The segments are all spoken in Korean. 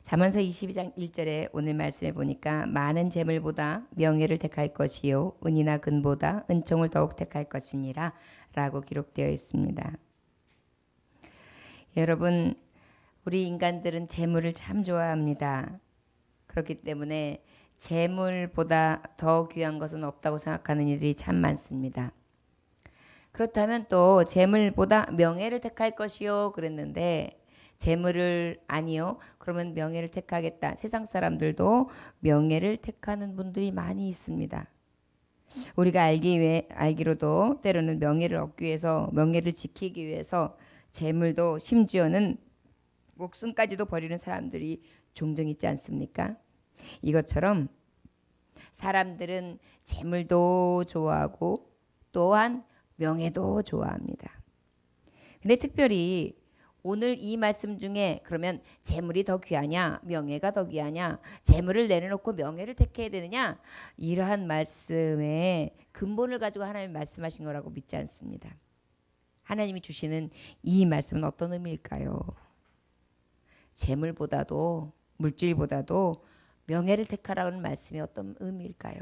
잠언서 22장 1절에 오늘 말씀해 보니까 많은 재물보다 명예를 택할 것이요 은이나 금보다 은총을 더욱 택할 것이니라 라고 기록되어 있습니다. 여러분, 우리 인간들은 재물을 참 좋아합니다. 그렇기 때문에 재물보다 더 귀한 것은 없다고 생각하는 이들이 참 많습니다. 그렇다면 또 재물보다 명예를 택할 것이요 그랬는데 재물을 아니요 그러면 명예를 택하겠다. 세상 사람들도 명예를 택하는 분들이 많이 있습니다. 우리가 알기로도 때로는 명예를 얻기 위해서 명예를 지키기 위해서 재물도 심지어는 목숨까지도 버리는 사람들이 종종 있지 않습니까? 이것처럼 사람들은 재물도 좋아하고 또한 명예도 좋아합니다. 근데 특별히 오늘 이 말씀 중에 그러면 재물이 더 귀하냐 명예가 더 귀하냐 재물을 내려놓고 명예를 택해야 되느냐 이러한 말씀에 근본을 가지고 하나님이 말씀하신 거라고 믿지 않습니다. 하나님이 주시는 이 말씀은 어떤 의미일까요? 재물보다도 물질보다도 명예를 택하라는 말씀이 어떤 의미일까요?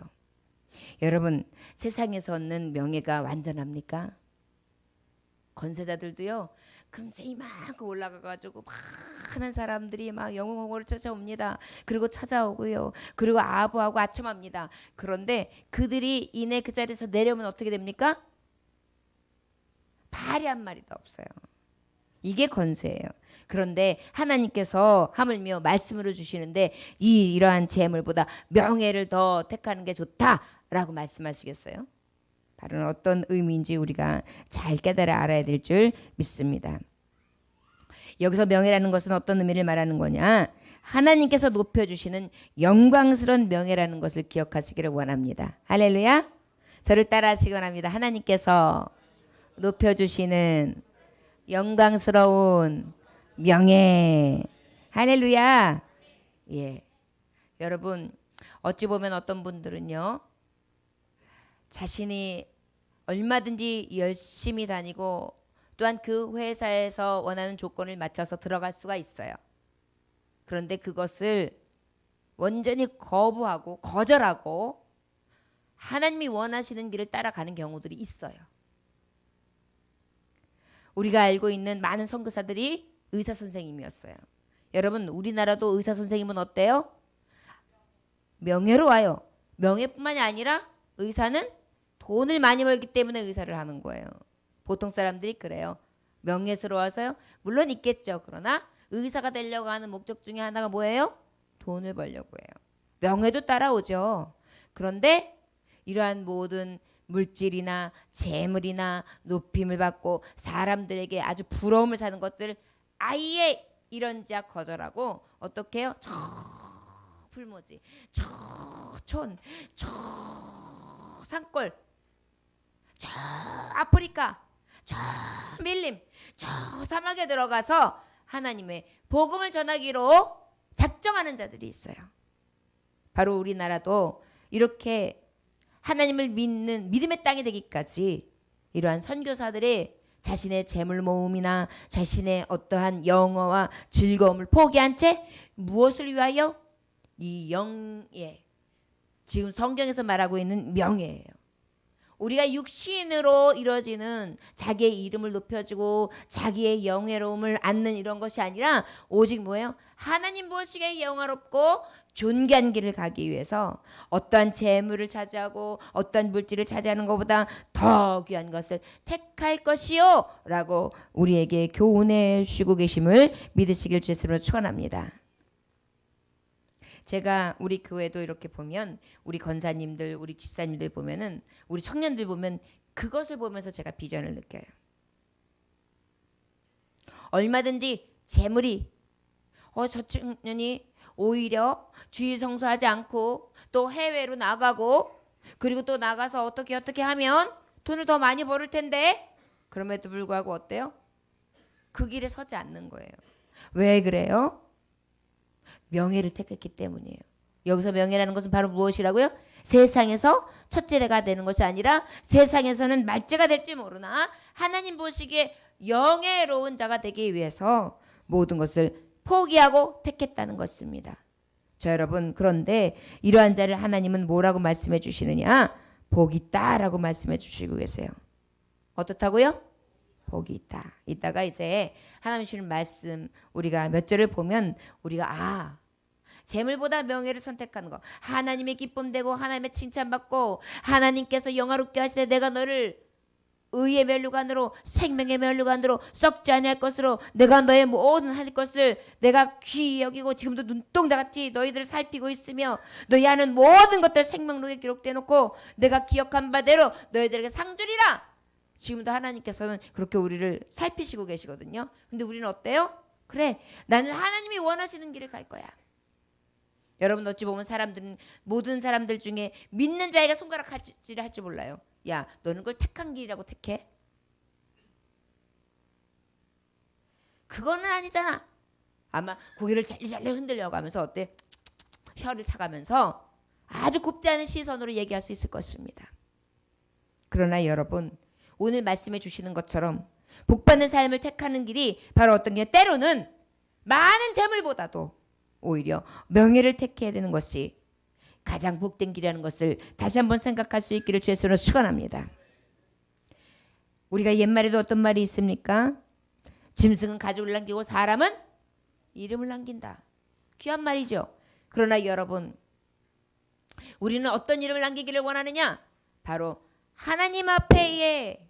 여러분, 세상에서 얻는 명예가 완전합니까? 권세자들도요 금세 이만큼 올라가가지고 많은 사람들이 막 영웅을 찾아옵니다. 그리고 찾아오고요. 그리고 아부하고 아첨합니다. 그런데 그들이 이내 그 자리에서 내려오면 어떻게 됩니까? 발이 한 마리도 없어요. 이게 권세예요. 그런데 하나님께서 하물며 말씀으로 주시는데 이러한 재물보다 명예를 더 택하는 게 좋다라고 말씀하시겠어요? 바로 어떤 의미인지 우리가 잘 깨달아 알아야 될 줄 믿습니다. 여기서 명예라는 것은 어떤 의미를 말하는 거냐? 하나님께서 높여주시는 영광스러운 명예라는 것을 기억하시기를 원합니다. 할렐루야. 저를 따라 하시기 원합니다. 하나님께서 높여주시는 영광스러운 명예. 할렐루야. 예. 여러분, 어찌 보면 어떤 분들은요 자신이 얼마든지 열심히 다니고 또한 그 회사에서 원하는 조건을 맞춰서 들어갈 수가 있어요. 그런데 그것을 완전히 거부하고 거절하고 하나님이 원하시는 길을 따라가는 경우들이 있어요. 우리가 알고 있는 많은 선교사들이 의사 선생님이었어요. 여러분, 우리나라도 의사 선생님은 어때요? 명예로워요. 명예뿐만이 아니라 의사는 돈을 많이 벌기 때문에 의사를 하는 거예요. 보통 사람들이 그래요. 명예스러워서요? 물론 있겠죠. 그러나 의사가 되려고 하는 목적 중에 하나가 뭐예요? 돈을 벌려고 해요. 명예도 따라오죠. 그런데 이러한 모든 물질이나 재물이나 높임을 받고 사람들에게 아주 부러움을 사는 것들 아예 이런지야 거절하고 어떻게 해요? 저 풀모지, 저 촌, 저 산골, 저 아프리카, 저 밀림, 저 사막에 들어가서 하나님의 복음을 전하기로 작정하는 자들이 있어요. 바로 우리나라도 이렇게 하나님을 믿는 믿음의 땅이 되기까지 이러한 선교사들이 자신의 재물 모음이나 자신의 어떠한 영어와 즐거움을 포기한 채 무엇을 위하여? 이 영예, 지금 성경에서 말하고 있는 명예예요. 우리가 육신으로 이루어지는 자기의 이름을 높여주고 자기의 영예로움을 얻는 이런 것이 아니라 오직 뭐예요? 하나님 보시기에 영화롭고 존귀한 길을 가기 위해서 어떠한 재물을 차지하고 어떠한 물질을 차지하는 것보다 더 귀한 것을 택할 것이요 라고 우리에게 교훈해 주시고 계심을 믿으시길 주님으로 축원합니다. 제가 우리 교회도 이렇게 보면 우리 권사님들, 우리 집사님들 보면은 우리 청년들 보면 그것을 보면서 제가 비전을 느껴요. 얼마든지 재물이 저 청년이 오히려 주일 성수하지 않고 또 해외로 나가고 그리고 또 나가서 어떻게 하면 돈을 더 많이 벌을 텐데 그럼에도 불구하고 어때요? 그 길에 서지 않는 거예요. 왜 그래요? 명예를 택했기 때문이에요. 여기서 명예라는 것은 바로 무엇이라고요? 세상에서 첫째가 되는 것이 아니라 세상에서는 말째가 될지 모르나 하나님 보시기에 영예로운 자가 되기 위해서 모든 것을 포기하고 택했다는 것입니다. 저 여러분, 그런데 이러한 자를 하나님은 뭐라고 말씀해 주시느냐? 복이 있다라고 말씀해 주시고 계세요. 어떻다고요? 복이 있다. 이따가 이제 하나님 주시는 말씀 우리가 몇 절을 보면 우리가 재물보다 명예를 선택하는 거, 하나님의 기쁨 되고 하나님의 칭찬받고 하나님께서 영화롭게 하시되 내가 너를 의의 면류관으로 생명의 면류관으로 썩지 아니할 것으로 내가 너의 모든 할 것을 내가 귀히 여기고 지금도 눈동자같이 너희들을 살피고 있으며 너희 하는 모든 것들 생명록에 기록되어 놓고 내가 기억한 바대로 너희들에게 상 주리라. 지금도 하나님께서는 그렇게 우리를 살피시고 계시거든요. 근데 우리는 어때요? 그래, 나는 하나님이 원하시는 길을 갈 거야. 여러분, 어찌 보면 사람들은, 모든 사람들 중에 믿는 자에게 손가락질을 할지 몰라요. 야, 너는 그걸 택한 길이라고 택해? 그거는 아니잖아. 아마 고개를 잘리잘리 흔들려고 하면서 어때? 혀를 차가면서 아주 곱지 않은 시선으로 얘기할 수 있을 것입니다. 그러나 여러분, 오늘 말씀해 주시는 것처럼 복받는 삶을 택하는 길이 바로 어떤 게, 때로는 많은 재물보다도 오히려 명예를 택해야 되는 것이 가장 복된 길이라는 것을 다시 한번 생각할 수 있기를 주의 이름으로 축원합니다. 우리가 옛말에도 어떤 말이 있습니까? 짐승은 가죽을 남기고 사람은 이름을 남긴다. 귀한 말이죠. 그러나 여러분, 우리는 어떤 이름을 남기기를 원하느냐? 바로 하나님 앞에의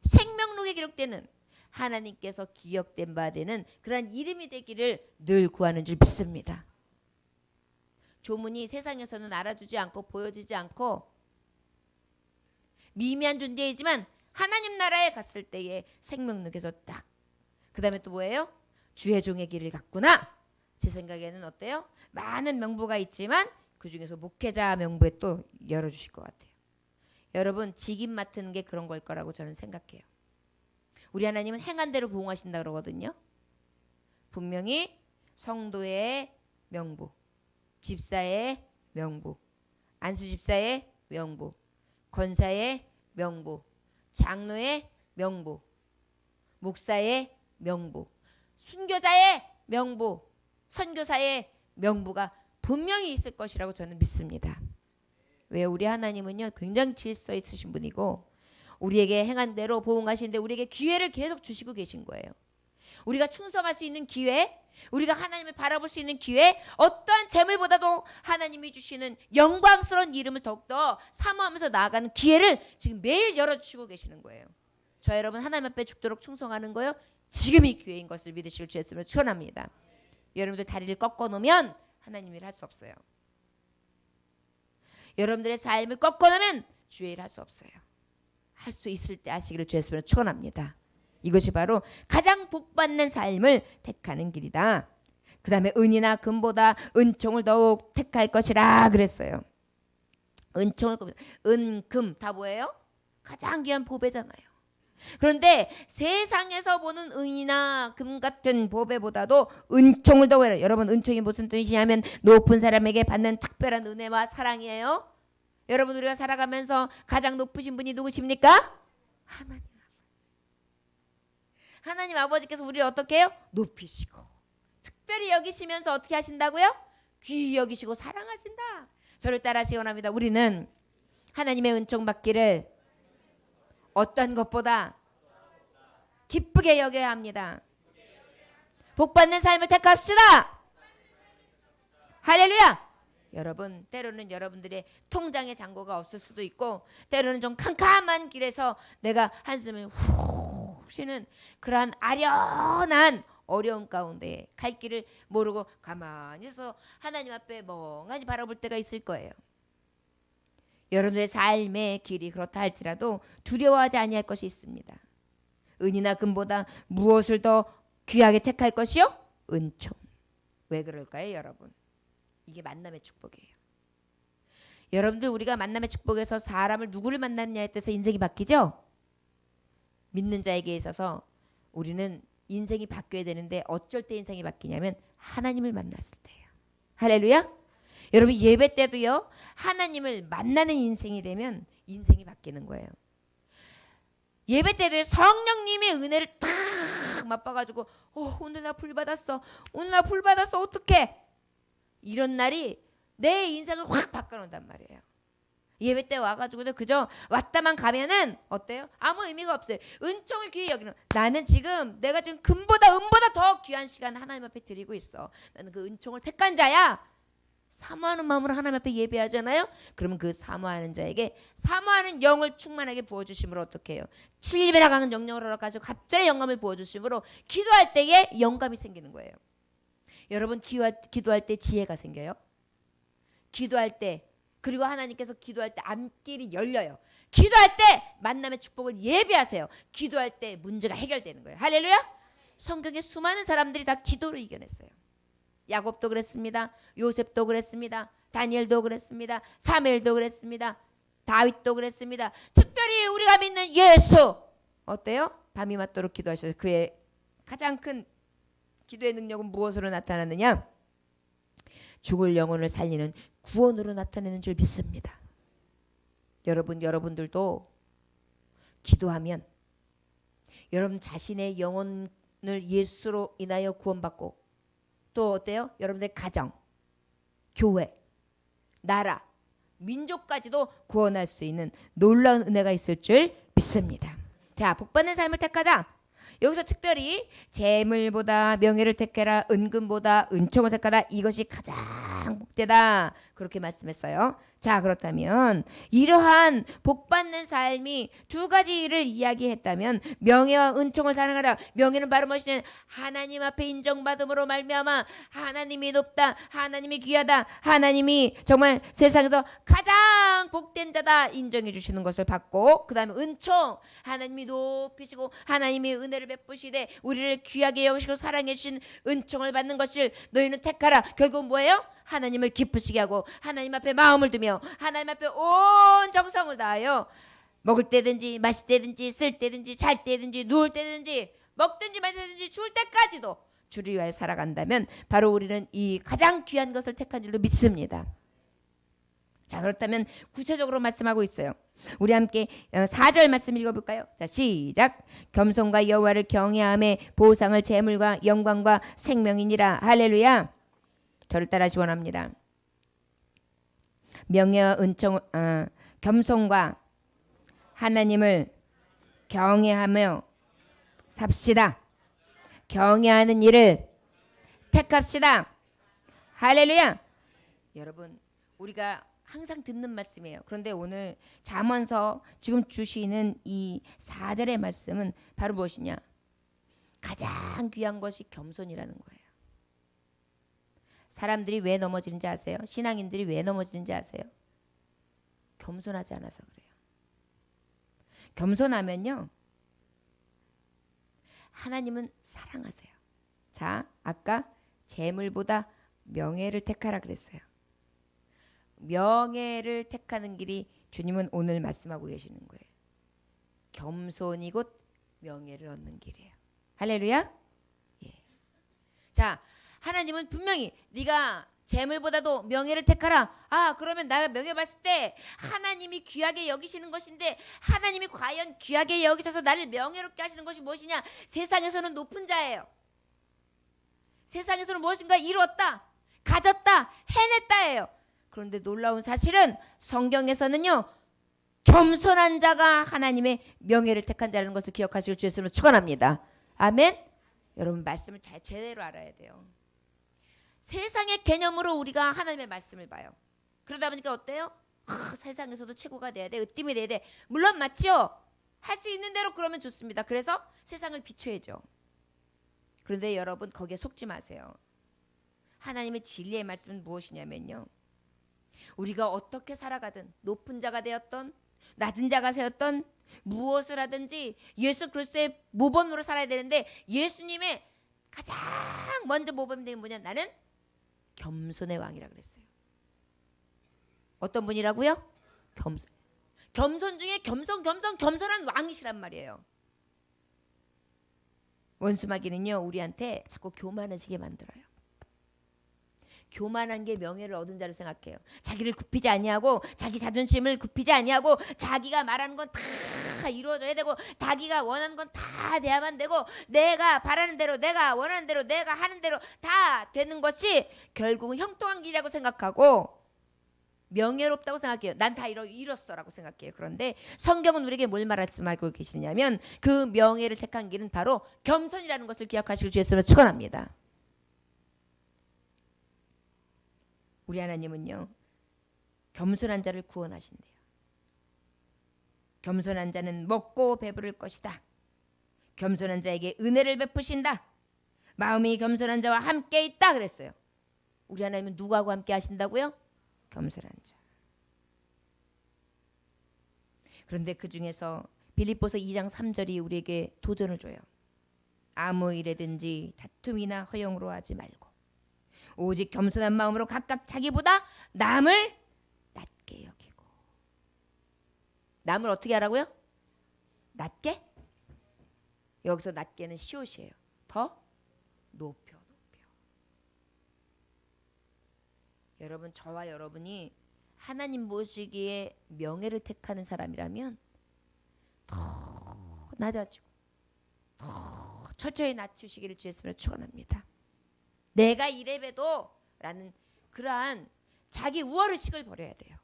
생명록에 기록되는, 하나님께서 기억된 바 되는 그러한 이름이 되기를 늘 구하는 줄 믿습니다. 조문이 세상에서는 알아주지 않고 보여지지 않고 미미한 존재이지만 하나님 나라에 갔을 때의 생명록에서 딱, 그 다음에 또 뭐예요? 주의 종의 길을 갔구나. 제 생각에는 어때요? 많은 명부가 있지만 그 중에서 목회자 명부에 또 열어주실 것 같아요. 여러분, 직임 맡은 게 그런 걸 거라고 저는 생각해요. 우리 하나님은 행한 대로 보응하신다 그러거든요. 분명히 성도의 명부, 집사의 명부, 안수집사의 명부, 권사의 명부, 장로의 명부, 목사의 명부, 순교자의 명부, 선교사의 명부가 분명히 있을 것이라고 저는 믿습니다. 왜? 우리 하나님은요, 굉장히 질서 있으신 분이고 우리에게 행한 대로 보응하시는데 우리에게 기회를 계속 주시고 계신 거예요. 우리가 충성할 수 있는 기회, 우리가 하나님을 바라볼 수 있는 기회, 어떠한 재물보다도 하나님이 주시는 영광스러운 이름을 더욱더 사모하면서 나아가는 기회를 지금 매일 열어주시고 계시는 거예요. 저 여러분, 하나님 앞에 죽도록 충성하는 거요, 지금이 기회인 것을 믿으시길 주의 이름으로 축원합니다. 여러분들 다리를 꺾어 놓으면 하나님 일 할 수 없어요. 여러분들의 삶을 꺾어 놓으면 주의 일 할 수 없어요. 할 수 있을 때 하시기를 주의 이름으로 축원합니다. 이것이 바로 가장 복받는 삶을 택하는 길이다. 그 다음에 은이나 금보다 은총을 더욱 택할 것이라 그랬어요. 은총을, 은, 금 다 뭐예요? 가장 귀한 보배잖아요. 그런데 세상에서 보는 은이나 금 같은 보배보다도 은총을 더욱 해라. 여러분, 은총이 무슨 뜻이냐면 높은 사람에게 받는 특별한 은혜와 사랑이에요. 여러분, 우리가 살아가면서 가장 높으신 분이 누구십니까? 하나님 아버지. 하나님 아버지께서 우리를 어떻게 해요? 높이시고 특별히 여기시면서 어떻게 하신다고요? 귀히 여기시고 사랑하신다. 저를 따라하시기 원합니다. 우리는 하나님의 은총 받기를 어떤 것보다 기쁘게 여겨야 합니다. 복받는 삶을 택합시다. 할렐루야. 여러분, 때로는 여러분들의 통장에 잔고가 없을 수도 있고, 때로는 좀 캄캄한 길에서 내가 한숨을 후 쉬는 그러한 아련한 어려움 가운데 갈 길을 모르고 가만히 서 하나님 앞에 멍하니 바라볼 때가 있을 거예요. 여러분들의 삶의 길이 그렇다 할지라도 두려워하지 아니할 것이 있습니다. 은이나 금보다 무엇을 더 귀하게 택할 것이요? 은총. 왜 그럴까요, 여러분? 이게 만남의 축복이에요. 여러분들, 우리가 만남의 축복에서 사람을 누구를 만났냐에 따라서 인생이 바뀌죠? 믿는 자에게 있어서 우리는 인생이 바뀌어야 되는데 어쩔 때 인생이 바뀌냐면 하나님을 만났을 때예요. 할렐루야. 여러분, 예배 때도요, 하나님을 만나는 인생이 되면 인생이 바뀌는 거예요. 예배 때도 성령님의 은혜를 딱 확 맛봐가지고 오늘 나 불 받았어. 오늘 나 불 받았어. 어떡해. 이런 날이 내 인생을 확 바꿔놓는단 말이에요. 예배 때 와가지고도 그저 왔다만 가면은 어때요? 아무 의미가 없어요. 은총을 귀히 여기는 나는 지금 내가 지금 금보다 은보다 더 귀한 시간 하나님 앞에 드리고 있어. 나는 그 은총을 택한 자야. 사모하는 마음으로 하나님 앞에 예배하잖아요. 그러면 그 사모하는 자에게 사모하는 영을 충만하게 부어주심으로 어떻게 해요? 7배나 강한 영령으로 가지고 갑자기 영감을 부어주심으로 기도할 때에 영감이 생기는 거예요. 여러분 기도할 때 지혜가 생겨요. 기도할 때 그리고 하나님께서 기도할 때 앞길이 열려요. 기도할 때 만남의 축복을 예비하세요. 기도할 때 문제가 해결되는 거예요. 할렐루야. 성경에 수많은 사람들이 다 기도로 이겨냈어요. 야곱도 그랬습니다. 요셉도 그랬습니다. 다니엘도 그랬습니다. 사무엘도 그랬습니다. 다윗도 그랬습니다. 특별히 우리가 믿는 예수 어때요? 밤이 맞도록 기도하셔서 그의 가장 큰 기도의 능력은 무엇으로 나타나느냐? 죽을 영혼을 살리는 구원으로 나타내는 줄 믿습니다. 여러분들도 기도하면 여러분 자신의 영혼을 예수로 인하여 구원받고 또 어때요? 여러분들 가정, 교회, 나라, 민족까지도 구원할 수 있는 놀라운 은혜가 있을 줄 믿습니다. 자, 복받는 삶을 택하자. 여기서 특별히 재물보다 명예를 택해라, 은금보다 은총을 택하라. 이것이 가장 복되다. 그렇게 말씀했어요. 자, 그렇다면 이러한 복받는 삶이 두 가지를 이야기했다면 명예와 은총을 사랑하라. 명예는 바로 무엇이냐? 하나님 앞에 인정받음으로 말미암아 하나님이 높다, 하나님이 귀하다, 하나님이 정말 세상에서 가장 복된 자다 인정해 주시는 것을 받고, 그 다음에 은총, 하나님이 높이시고 하나님이 은혜를 베푸시되 우리를 귀하게 여기시고 사랑해 주신 은총을 받는 것을 너희는 택하라. 결국 뭐예요? 하나님을 기쁘시게 하고 하나님 앞에 마음을 두며 하나님 앞에 온 정성을 다하여 먹을 때든지 마실 때든지 쓸 때든지 잘 때든지 누울 때든지 먹든지 마시든지 죽을 때까지도 주를 위하여 살아간다면 바로 우리는 이 가장 귀한 것을 택한 줄로 믿습니다. 자, 그렇다면 구체적으로 말씀하고 있어요. 우리 함께 4절 말씀 읽어볼까요? 자, 시작. 겸손과 여호와를 경외함에 보상을 재물과 영광과 생명이니라. 할렐루야. 저를 따라하시 원합니다. 명예와 은총, 겸손과 하나님을 경외하며 삽시다. 경외하는 일을 택합시다. 할렐루야. 여러분, 우리가 항상 듣는 말씀이에요. 그런데 오늘 잠언서 지금 주시는 이 4절의 말씀은 바로 무엇이냐? 가장 귀한 것이 겸손이라는 거예요. 사람들이 왜 넘어지는지 아세요? 신앙인들이 왜 넘어지는지 아세요? 겸손하지 않아서 그래요. 겸손하면요, 하나님은 사랑하세요. 자, 아까 재물보다 명예를 택하라 그랬어요. 명예를 택하는 길이 주님은 오늘 말씀하고 계시는 거예요. 겸손이 곧 명예를 얻는 길이에요. 할렐루야. 예. 자, 하나님은 분명히 네가 재물보다도 명예를 택하라. 아, 그러면 내가 명예 봤을 때 하나님이 귀하게 여기시는 것인데 하나님이 과연 귀하게 여기셔서 나를 명예롭게 하시는 것이 무엇이냐? 세상에서는 높은 자예요. 세상에서는 무엇인가 이루었다, 가졌다, 해냈다예요. 그런데 놀라운 사실은 성경에서는요, 겸손한 자가 하나님의 명예를 택한 자라는 것을 기억하시길 주 예수님으로 축원합니다. 아멘. 여러분 말씀을 제대로 알아야 돼요. 세상의 개념으로 우리가 하나님의 말씀을 봐요. 그러다 보니까 어때요? 세상에서도 최고가 돼야 돼, 으뜸이 돼야 돼. 물론 맞죠? 할 수 있는 대로 그러면 좋습니다. 그래서 세상을 비춰야죠. 그런데 여러분 거기에 속지 마세요. 하나님의 진리의 말씀은 무엇이냐면요, 우리가 어떻게 살아가든 높은 자가 되었던 낮은 자가 되었던 무엇을 하든지 예수 그리스도의 모범으로 살아야 되는데, 예수님의 가장 먼저 모범이 된 뭐냐? 나는 겸손의 왕이라 그랬어요. 어떤 분이라고요? 겸손 중에 겸손한 왕이시란 말이에요. 원수마귀는요, 우리한테 자꾸 교만해지게 만들어요. 교만한 게 명예를 얻은 자로 생각해요. 자기를 굽히지 아니하고 자기 자존심을 굽히지 아니하고 자기가 말하는 건 다 이루어져야 되고 자기가 원하는 건 다 돼야만 되고 내가 바라는 대로 내가 원하는 대로 내가 하는 대로 다 되는 것이 결국은 형통한 길이라고 생각하고 명예롭다고 생각해요. 난 다 이뤘어라고 생각해요. 그런데 성경은 우리에게 뭘 말씀하고 계시냐면 그 명예를 택한 길은 바로 겸손이라는 것을 기억하시길 주의 이름으로 축원합니다. 우리 하나님은요, 겸손한 자를 구원하신대요. 겸손한 자는 먹고 배부를 것이다. 겸손한 자에게 은혜를 베푸신다. 마음이 겸손한 자와 함께 있다 그랬어요. 우리 하나님은 누구하고 함께 하신다고요? 겸손한 자. 그런데 그 중에서 빌립보서 2장 3절이 우리에게 도전을 줘요. 아무 일에든지 다툼이나 허용으로 하지 말고 오직 겸손한 마음으로 각각 자기보다 남을 낮게 여기고. 남을 어떻게 하라고요? 낮게? 여기서 낮게는 시옷이에요. 더 높여. 여러분, 저와 여러분이 하나님 보시기에 명예를 택하는 사람이라면 더 낮아지고 더 철저히 낮추시기를 주였으면 축원합니다. 내가 이래봬도 라는 그러한 자기 우월의식을 버려야 돼요.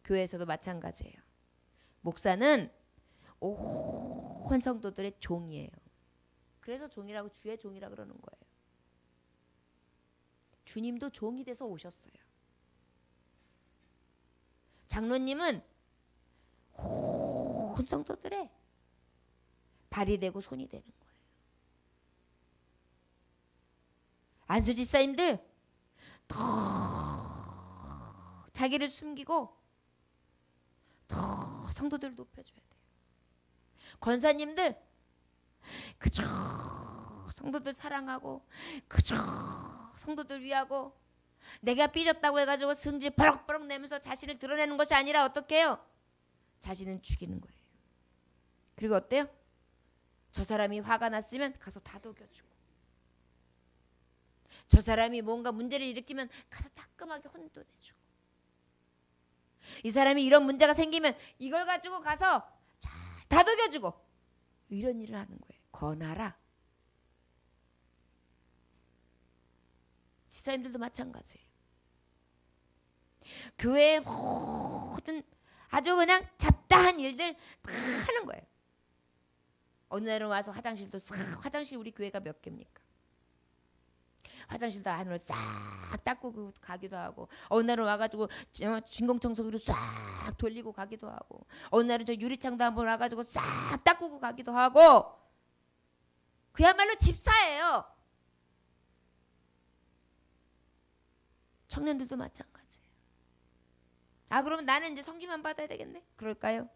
교회에서도 마찬가지예요. 목사는 온 성도들의 종이에요. 그래서 종이라고 주의 종이라 그러는 거예요. 주님도 종이 돼서 오셨어요. 장로님은 온 성도들의 발이 되고 손이 되는 거예요. 안수집사님들 더 자기를 숨기고 더 성도들을 높여줘야 돼요. 권사님들 그저 성도들 사랑하고 그저 성도들 위하고 내가 삐졌다고 해가지고 승질 버럭버럭 내면서 자신을 드러내는 것이 아니라 어떻게 해요? 자신은 죽이는 거예요. 그리고 어때요? 저 사람이 화가 났으면 가서 다독여주고 저 사람이 뭔가 문제를 일으키면 가서 따끔하게 혼돈해주고 이 사람이 이런 문제가 생기면 이걸 가지고 가서 잘 다독여주고 이런 일을 하는 거예요. 권하라. 집사님들도 마찬가지예요. 교회의 모든 아주 그냥 잡다한 일들 다 하는 거예요. 어느 날은 와서 화장실도 싹, 화장실 우리 교회가 몇 개입니까? 화장실도 안으로 싹 닦고 가기도 하고 어느 날은 와가지고 진공청소기로 싹 돌리고 가기도 하고 어느 날은 저 유리창도 한번 와가지고 싹 닦고 가기도 하고 그야말로 집사예요. 청년들도 마찬가지예요. 아 그러면 나는 이제 섬기만 받아야 되겠네? 그럴까요?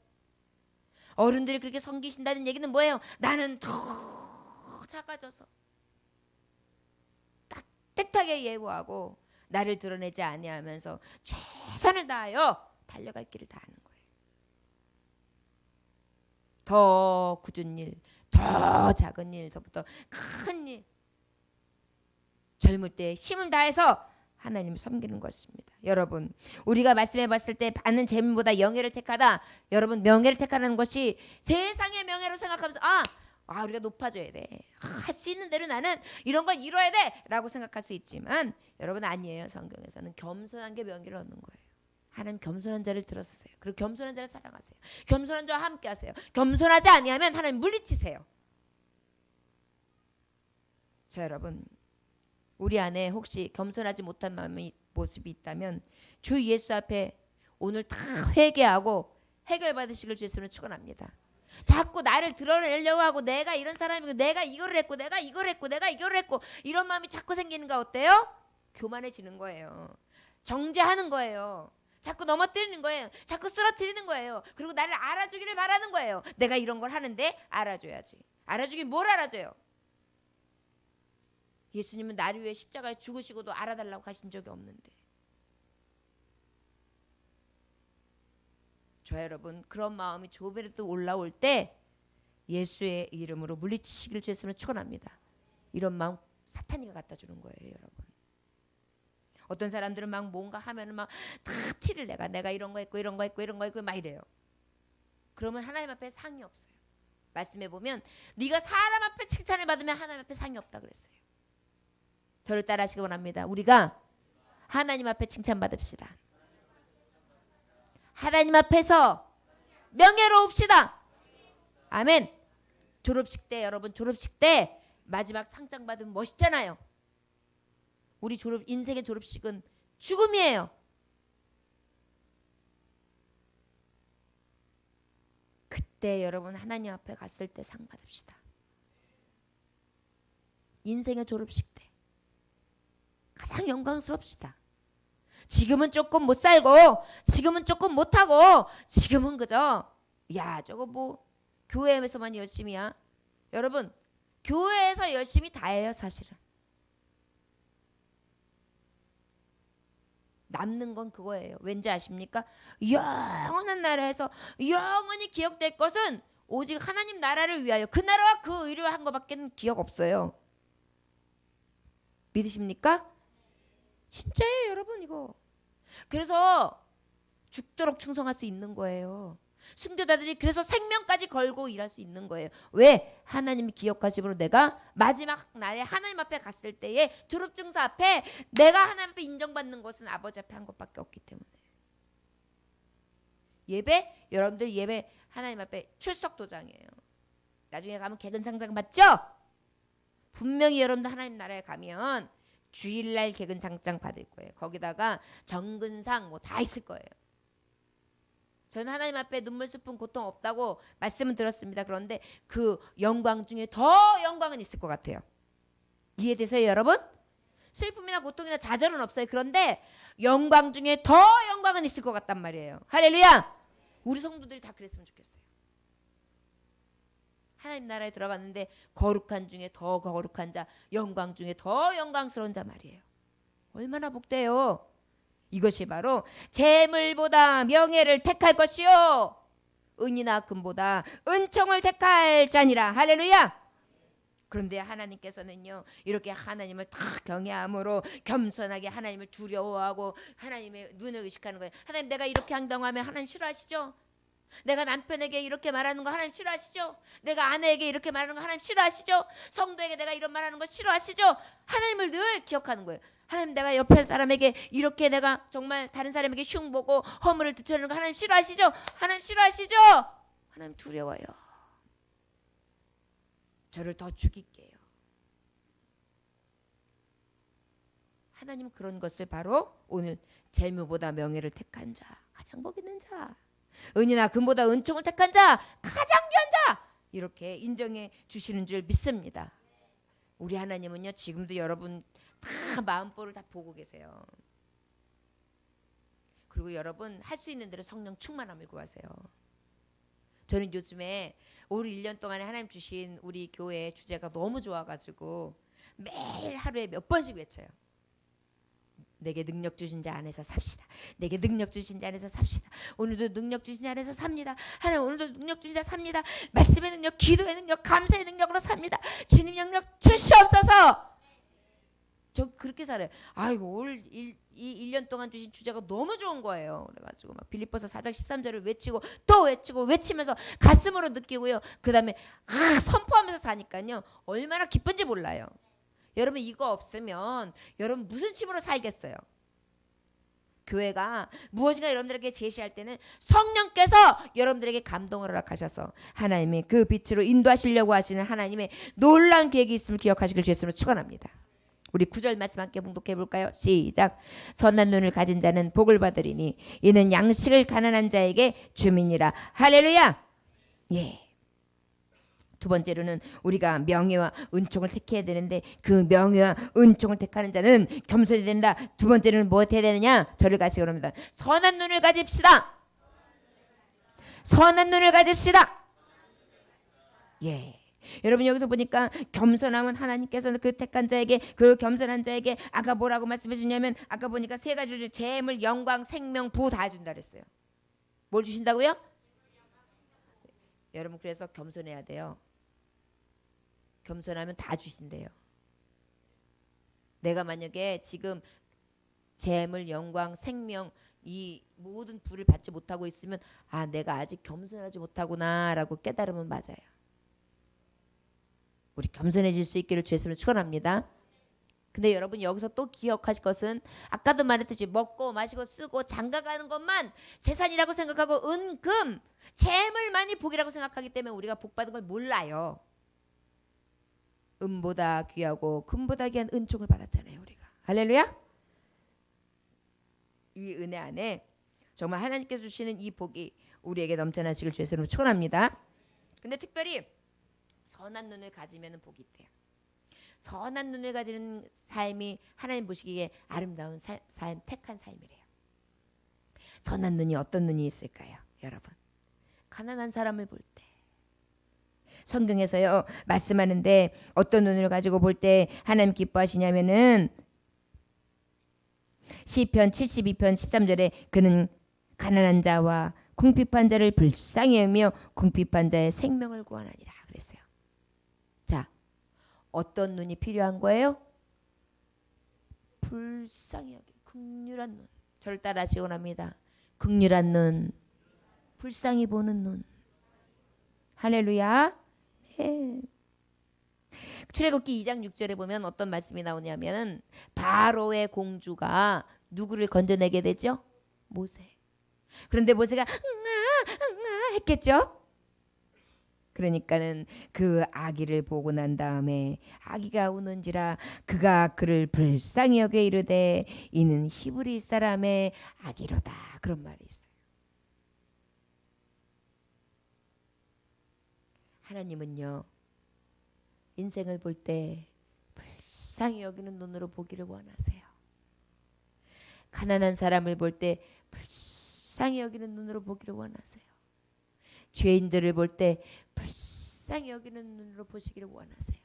어른들이 그렇게 섬기신다는 얘기는 뭐예요? 나는 더 작아져서 따뜻하게 예우하고 나를 드러내지 아니하면서 최선을 다하여 달려갈 길을 다하는 거예요. 더 굳은 일, 더 작은 일서부터 큰 일, 젊을 때 힘을 다해서 하나님을 섬기는 것입니다. 여러분, 우리가 말씀해 봤을 때 받는 재물보다 명예를 택하다. 여러분, 명예를 택하는 것이 세상의 명예로 생각하면서 우리가 높아져야 돼. 할 수 있는 대로 나는 이런 걸 이뤄야 돼 라고 생각할 수 있지만 여러분 아니에요. 성경에서는 겸손한 게 명예를 얻는 거예요. 하나님 겸손한 자를 들어쓰세요. 그리고 겸손한 자를 사랑하세요. 겸손한 자와 함께 하세요. 겸손하지 아니하면 하나님 물리치세요. 자 여러분, 우리 안에 혹시 겸손하지 못한 모습이 있다면 주 예수 앞에 오늘 다 회개하고 해결받으시길 주 예수님을 축원합니다. 자꾸 나를 드러내려고 하고 내가 이런 사람이고 내가 이걸 했고 내가 이걸 했고 내가 이걸 했고 이런 마음이 자꾸 생기는 거 어때요? 교만해지는 거예요. 정죄하는 거예요. 자꾸 넘어뜨리는 거예요. 자꾸 쓰러뜨리는 거예요. 그리고 나를 알아주기를 바라는 거예요. 내가 이런 걸 하는데 알아줘야지. 알아주긴 뭘 알아줘요? 예수님은 나를 위해 십자가에 죽으시고도 알아달라고 하신 적이 없는데. 저 여러분 그런 마음이 조금이라도 올라올 때 예수의 이름으로 물리치시기를 주였으면 축원합니다. 이런 마음 사탄이가 갖다 주는 거예요, 여러분. 어떤 사람들은 막 뭔가 하면은 막 다 티를 내가 이런 거 했고 이런 거 했고 이런 거 했고 막 이래요. 그러면 하나님 앞에 상이 없어요. 말씀해 보면 네가 사람 앞에 칭찬을 받으면 하나님 앞에 상이 없다 그랬어요. 저를 따라하시기 원합니다. 우리가 하나님 앞에 칭찬받읍시다. 하나님 앞에서 명예로웁시다. 아멘. 졸업식 때 여러분 졸업식 때 마지막 상장 받으면 멋있잖아요. 우리 인생의 졸업식은 죽음이에요. 그때 여러분 하나님 앞에 갔을 때 상 받읍시다. 인생의 졸업식 때 가장 영광스럽시다. 지금은 조금 못 살고 지금은 조금 못하고 지금은 그저 야 저거 뭐 교회에서만 열심히야. 여러분 교회에서 열심히 다 해요. 사실은 남는 건 그거예요. 왠지 아십니까? 영원한 나라에서 영원히 기억될 것은 오직 하나님 나라를 위하여 그 나라와 그 의를 한 것밖에 기억 없어요. 믿으십니까? 진짜예요 여러분 이거. 그래서 죽도록 충성할 수 있는 거예요. 순교자들이 그래서 생명까지 걸고 일할 수 있는 거예요. 왜? 하나님이 기억하심으로 내가 마지막 날에 하나님 앞에 갔을 때에 졸업증서 앞에 내가 하나님 앞에 인정받는 것은 아버지 앞에 한 것밖에 없기 때문에. 예배? 여러분들 예배 하나님 앞에 출석 도장이에요. 나중에 가면 개근상장 받죠? 분명히 여러분들 하나님 나라에 가면 주일날 개근상장 받을 거예요. 거기다가 정근상 뭐 다 있을 거예요. 저는 하나님 앞에 눈물 슬픈 고통 없다고 말씀을 들었습니다. 그런데 그 영광 중에 더 영광은 있을 것 같아요. 이해되세요 여러분? 슬픔이나 고통이나 좌절은 없어요. 그런데 영광 중에 더 영광은 있을 것 같단 말이에요. 할렐루야. 우리 성도들이 다 그랬으면 좋겠어요. 하나님 나라에 들어갔는데 거룩한 중에 더 거룩한 자, 영광 중에 더 영광스러운 자 말이에요. 얼마나 복돼요. 이것이 바로 재물보다 명예를 택할 것이요 은이나 금보다 은총을 택할 자니라. 할렐루야. 그런데 하나님께서는요 이렇게 하나님을 다 경외함으로 겸손하게 하나님을 두려워하고 하나님의 눈을 의식하는 거예요. 하나님 내가 이렇게 행동하면 하나님 싫어하시죠? 내가 남편에게 이렇게 말하는 거 하나님 싫어하시죠? 내가 아내에게 이렇게 말하는 거 하나님 싫어하시죠? 성도에게 내가 이런 말하는 거 싫어하시죠? 하나님을 늘 기억하는 거예요. 하나님 내가 옆에 사람에게 이렇게 내가 정말 다른 사람에게 흉보고 허물을 드러내는 거 하나님 싫어하시죠? 하나님 싫어하시죠? 하나님 두려워요. 저를 더 죽일게요. 하나님은 그런 것을 바로 오늘 재물보다 명예를 택한 자, 가장 복 있는 자, 은이나 금보다 은총을 택한 자, 가장 귀한 자 이렇게 인정해 주시는 줄 믿습니다. 우리 하나님은요 지금도 여러분 다 마음보를 다 보고 계세요. 그리고 여러분 할 수 있는 대로 성령 충만함을 구하세요. 저는 요즘에 올 1년 동안에 하나님 주신 우리 교회 주제가 너무 좋아가지고 매일 하루에 몇 번씩 외쳐요. 내게 능력 주신 자 안에서 삽시다. 내게 능력 주신 자 안에서 삽시다. 오늘도 능력 주신 자 안에서 삽니다. 하나님 오늘도 능력 주신 자 삽니다. 말씀의 능력, 기도의 능력, 감사의 능력으로 삽니다. 주님 영역 주시옵소서. 저 그렇게 살아요. 아이고 올 1년 동안 주신 주제가 너무 좋은 거예요. 그래가지고 막 빌립보서 4장 13절을 외치고 또 외치고 외치면서 가슴으로 느끼고요. 그 다음에 선포하면서 사니까요. 얼마나 기쁜지 몰라요. 여러분 이거 없으면 여러분 무슨 힘으로 살겠어요? 교회가 무엇인가 여러분들에게 제시할 때는 성령께서 여러분들에게 감동을 허락하셔서 하나님의 그 빛으로 인도하시려고 하시는 하나님의 놀라운 계획이 있음을 기억하시길 주님으로 축원합니다. 우리 9절 말씀 함께 봉독해 볼까요? 시작. 선한 눈을 가진 자는 복을 받으리니 이는 양식을 가난한 자에게 주민이라. 할렐루야. 예. 두 번째로는 우리가 명예와 은총을 택해야 되는데 그 명예와 은총을 택하는 자는 겸손해야 된다. 두 번째로는 뭐 해야 되느냐? 저를 가시기 원합니다. 선한 눈을 가집시다. 선한 눈을 가집시다. 예. 여러분 여기서 보니까 겸손함은 하나님께서는 그 택한 자에게 그 겸손한 자에게 아까 뭐라고 말씀해 주냐면 아까 보니까 세 가지 주 재물, 영광, 생명, 부 다 준다 그랬어요. 뭘 주신다고요? 여러분 그래서 겸손해야 돼요. 겸손하면 다 주신대요. 내가 만약에 지금 재물, 영광, 생명 이 모든 부를 받지 못하고 있으면 아 내가 아직 겸손하지 못하구나라고 깨달으면 맞아요. 우리 겸손해질 수 있기를 주 예수님으로 축원합니다. 근데 여러분 여기서 또 기억하실 것은 아까도 말했듯이 먹고 마시고 쓰고 장가가는 것만 재산이라고 생각하고 은금, 재물만이 복이라고 생각하기 때문에 우리가 복받은 걸 몰라요. 은보다 귀하고 금보다 귀한 은총을 받았잖아요 우리가. 할렐루야. 이 은혜 안에 정말 하나님께서 주시는 이 복이 우리에게 넘쳐나시길 주 예수님으로 축원합니다. 근데 특별히 선한 눈을 가지면 복이 있대요. 선한 눈을 가지는 삶이 하나님 보시기에 아름다운 삶, 택한 삶이래요. 선한 눈이 어떤 눈이 있을까요? 여러분 가난한 사람을 볼 때 성경에서요 말씀하는데 어떤 눈을 가지고 볼 때 하나님 기뻐하시냐면은 시편 72편 13절에 그는 가난한 자와 궁핍한 자를 불쌍히 여기며 궁핍한 자의 생명을 구원하니라 그랬어요. 자, 어떤 눈이 필요한 거예요? 불쌍히 여기 긍휼한 눈. 저를 따라하시기 원합니다. 긍휼한 눈, 불쌍히 보는 눈. 할렐루야. 네. 출애굽기 2장 6절에 보면 어떤 말씀이 나오냐면 바로의 공주가 누구를 건져내게 되죠? 모세. 그런데 모세가 응아 했겠죠? 그러니까는 그 아기를 보고 난 다음에 아기가 우는지라 그가 그를 불쌍히 여겨 이르되 이는 히브리 사람의 아기로다. 그런 말이 있어요. 하나님은요 인생을 볼 때 불쌍히 여기는 눈으로 보기를 원하세요. 가난한 사람을 볼 때 불쌍히 여기는 눈으로 보기를 원하세요. 죄인들을 볼 때 불쌍히 여기는 눈으로 보시기를 원하세요.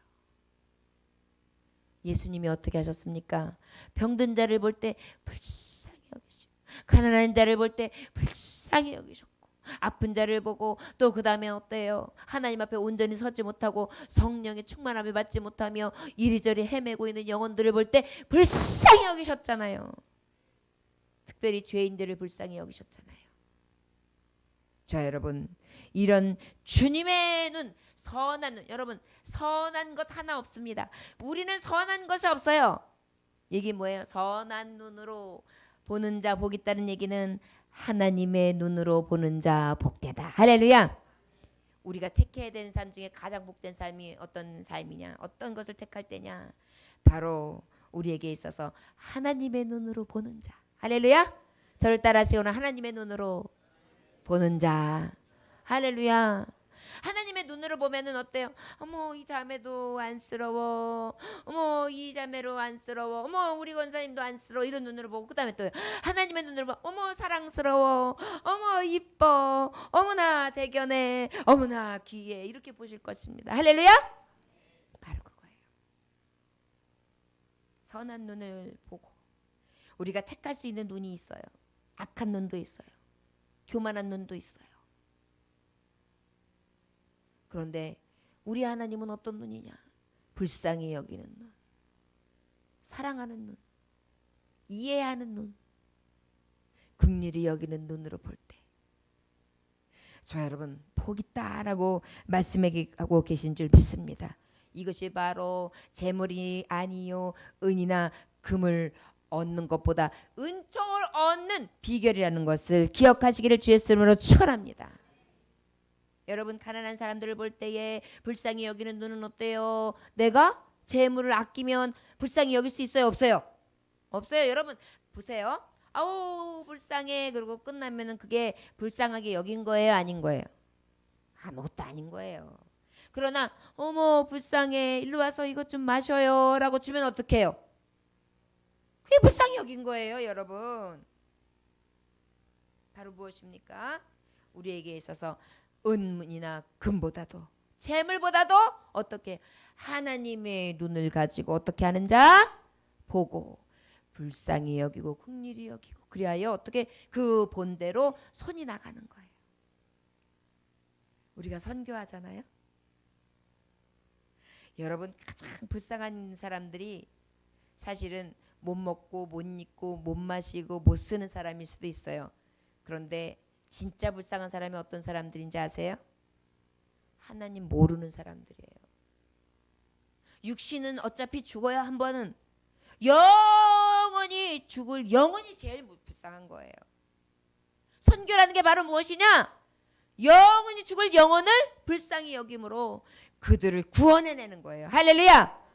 예수님이 어떻게 하셨습니까? 병든 자를 볼 때 불쌍히 여기시고 가난한 자를 볼 때 불쌍히 여기셨고 아픈 자를 보고 또 그 다음에 어때요? 하나님 앞에 온전히 서지 못하고 성령의 충만함을 받지 못하며 이리저리 헤매고 있는 영혼들을 볼 때 불쌍히 여기셨잖아요. 특별히 죄인들을 불쌍히 여기셨잖아요. 자 여러분 이런 주님의 눈 선한 눈 여러분 선한 것 하나 없습니다. 우리는 선한 것이 없어요. 이게 뭐예요? 선한 눈으로 보는 자 복 있다는 얘기는 하나님의 눈으로 보는 자 복되다. 할렐루야. 우리가 택해야 되는 삶 중에 가장 복된 삶이 어떤 삶이냐? 어떤 것을 택할 때냐? 바로 우리에게 있어서 하나님의 눈으로 보는 자. 할렐루야. 저를 따라하시거나 하나님의 눈으로 보는 자. 할렐루야. 하나님의 눈으로 보면은 어때요? 어머 이 자매도 안쓰러워. 어머 이 자매로 안쓰러워. 어머 우리 권사님도 안쓰러워. 이런 눈으로 보고 그다음에 또 하나님의 눈으로 봐. 어머 사랑스러워. 어머 이뻐. 어머나 대견해. 어머나 귀해. 이렇게 보실 것입니다. 할렐루야. 바로 그거예요. 선한 눈을 보고 우리가 택할 수 있는 눈이 있어요. 악한 눈도 있어요. 교만한 눈도 있어요. 그런데 우리 하나님은 어떤 눈이냐? 불쌍히 여기는 눈, 사랑하는 눈, 이해하는 눈, 긍휼히 여기는 눈으로 볼 때. 저 여러분 복 있다라고 말씀하고 계신 줄 믿습니다. 이것이 바로 재물이 아니요 은이나 금을 얻는 것보다 은총을 얻는 비결이라는 것을 기억하시기를 주의 이름으로 축원합니다. 여러분 가난한 사람들을 볼 때에 불쌍히 여기는 눈은 어때요? 내가 재물을 아끼면 불쌍히 여길 수 있어요? 없어요? 없어요. 여러분 보세요. 아우 불쌍해 그러고 끝나면은 그게 불쌍하게 여긴 거예요? 아닌 거예요? 아무것도 아닌 거예요. 그러나 어머 불쌍해 일로 와서 이것 좀 마셔요 라고 주면 어떡해요? 그게 불쌍히 여긴 거예요. 여러분 바로 무엇입니까? 우리에게 있어서 은이나 금보다도 재물보다도 어떻게 하나님의 눈을 가지고 어떻게 하는 자? 보고 불쌍히 여기고 긍휼히 여기고 그리하여 어떻게 그 본대로 손이 나가는 거예요. 우리가 선교하잖아요. 여러분 가장 불쌍한 사람들이 사실은 못 먹고 못 입고 못 마시고 못 쓰는 사람일 수도 있어요. 그런데 진짜 불쌍한 사람이 어떤 사람들인지 아세요? 하나님 모르는 사람들이에요. 육신은 어차피 죽어야 한 번은 영원히 죽을 영혼이 제일 불쌍한 거예요. 선교라는 게 바로 무엇이냐? 영원히 죽을 영혼을 불쌍히 여김으로 그들을 구원해내는 거예요. 할렐루야.